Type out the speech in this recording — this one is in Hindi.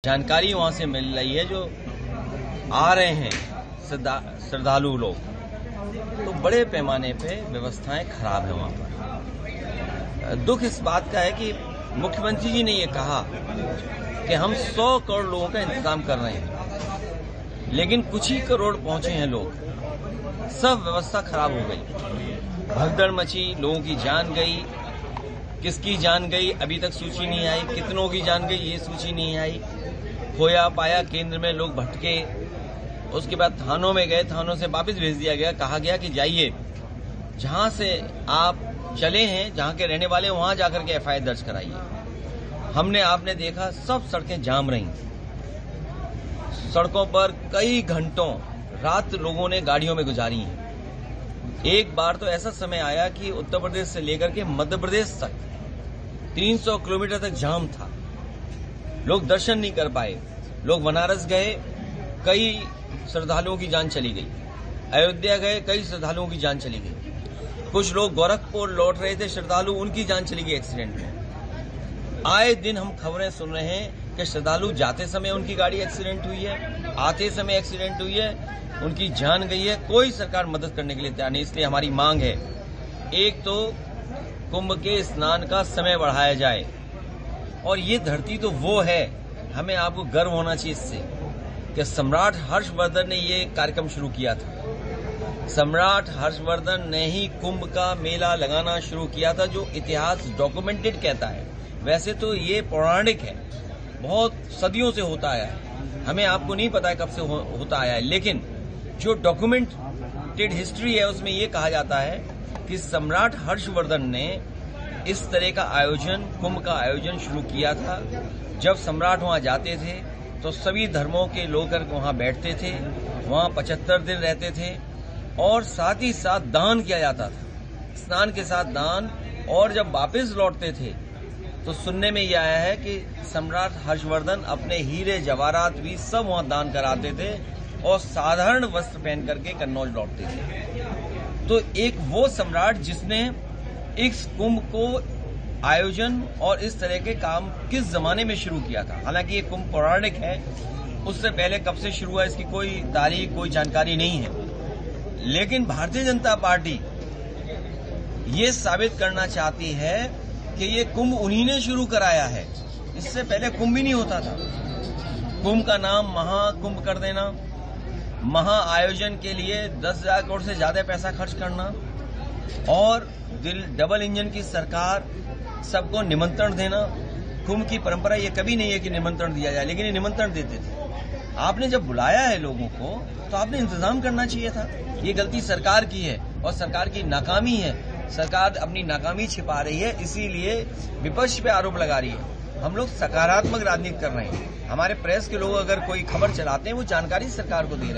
जानकारी वहां से मिल रही है जो आ रहे हैं श्रद्धालु लोग, तो बड़े पैमाने पे व्यवस्थाएं खराब है वहां पर। दुख इस बात का है कि मुख्यमंत्री जी ने ये कहा कि हम 100 करोड़ लोगों का इंतजाम कर रहे हैं, लेकिन कुछ ही करोड़ पहुंचे हैं लोग, सब व्यवस्था खराब हो गई, भगदड़ मची, लोगों की जान गई। किसकी जान गई अभी तक सूची नहीं आई, कितनों की जान गई ये सूची नहीं आई। खोया पाया केंद्र में लोग भटके, उसके बाद थानों में गए, थानों से वापस भेज दिया गया, कहा गया कि जाइए जहां से आप चले हैं, जहां के रहने वाले वहां जाकर के एफआईआर दर्ज कराइए। हमने आपने देखा सब सड़कें जाम रही, सड़कों पर कई घंटों रात लोगों ने गाड़ियों में गुजारी है। एक बार तो ऐसा समय आया कि उत्तर प्रदेश से लेकर के मध्य प्रदेश तक 300 किलोमीटर तक जाम था, लोग दर्शन नहीं कर पाए। लोग बनारस गए, कई श्रद्धालुओं की जान चली गई। अयोध्या गए, कई श्रद्धालुओं की जान चली गई। कुछ लोग गोरखपुर लौट रहे थे श्रद्धालु, उनकी जान चली गई एक्सीडेंट में। आए दिन हम खबरें सुन रहे हैं कि श्रद्धालु जाते समय उनकी गाड़ी एक्सीडेंट हुई है, आते समय एक्सीडेंट हुई है, उनकी जान गई है। कोई सरकार मदद करने के लिए तैयार नहीं। इसलिए हमारी मांग है, एक तो कुंभ के स्नान का समय बढ़ाया जाए, और ये धरती तो वो है, हमें आपको गर्व होना चाहिए इससे कि सम्राट हर्षवर्धन ने ये कार्यक्रम शुरू किया था। सम्राट हर्षवर्धन ने ही कुंभ का मेला लगाना शुरू किया था, जो इतिहास डॉक्यूमेंटेड कहता है। वैसे तो ये पौराणिक है, बहुत सदियों से होता आया है, हमें आपको नहीं पता है कब से होता आया है, लेकिन जो डॉक्यूमेंटेड हिस्ट्री है उसमें ये कहा जाता है कि सम्राट हर्षवर्धन ने इस तरह का आयोजन, कुंभ का आयोजन शुरू किया था। जब सम्राट वहां जाते थे तो सभी धर्मों के लोग वहां बैठते थे, वहां 75 दिन रहते थे, और साथ ही साथ दान किया जाता था, स्नान के साथ दान। और जब वापस लौटते थे तो सुनने में यह आया है कि सम्राट हर्षवर्धन अपने हीरे जवाहरात भी सब वहां दान कराते थे, और साधारण वस्त्र पहन करके कन्नौज लौटते थे। तो एक वो सम्राट जिसने इस कुंभ को आयोजन और इस तरह के काम किस जमाने में शुरू किया था। हालांकि ये कुंभ पौराणिक है, उससे पहले कब से शुरू हुआ इसकी कोई तारीख, कोई जानकारी नहीं है। लेकिन भारतीय जनता पार्टी ये साबित करना चाहती है कि ये कुंभ उन्हीं ने शुरू कराया है, इससे पहले कुंभ ही नहीं होता था। कुंभ का नाम महाकुंभ कर देना, महा आयोजन के लिए 10,000 करोड़ से ज्यादा पैसा खर्च करना, और डबल इंजन की सरकार, सबको निमंत्रण देना। कुंभ की परंपरा ये कभी नहीं है कि निमंत्रण दिया जाए, लेकिन ये निमंत्रण देते थे। आपने जब बुलाया है लोगों को तो आपने इंतजाम करना चाहिए था। ये गलती सरकार की है और सरकार की नाकामी है। सरकार अपनी नाकामी छिपा रही है, इसीलिए विपक्ष पे आरोप लगा रही है। हम लोग सकारात्मक राजनीति कर रहे हैं। हमारे प्रेस के लोग अगर कोई खबर चलाते हैं वो जानकारी सरकार को दे रहे हैं।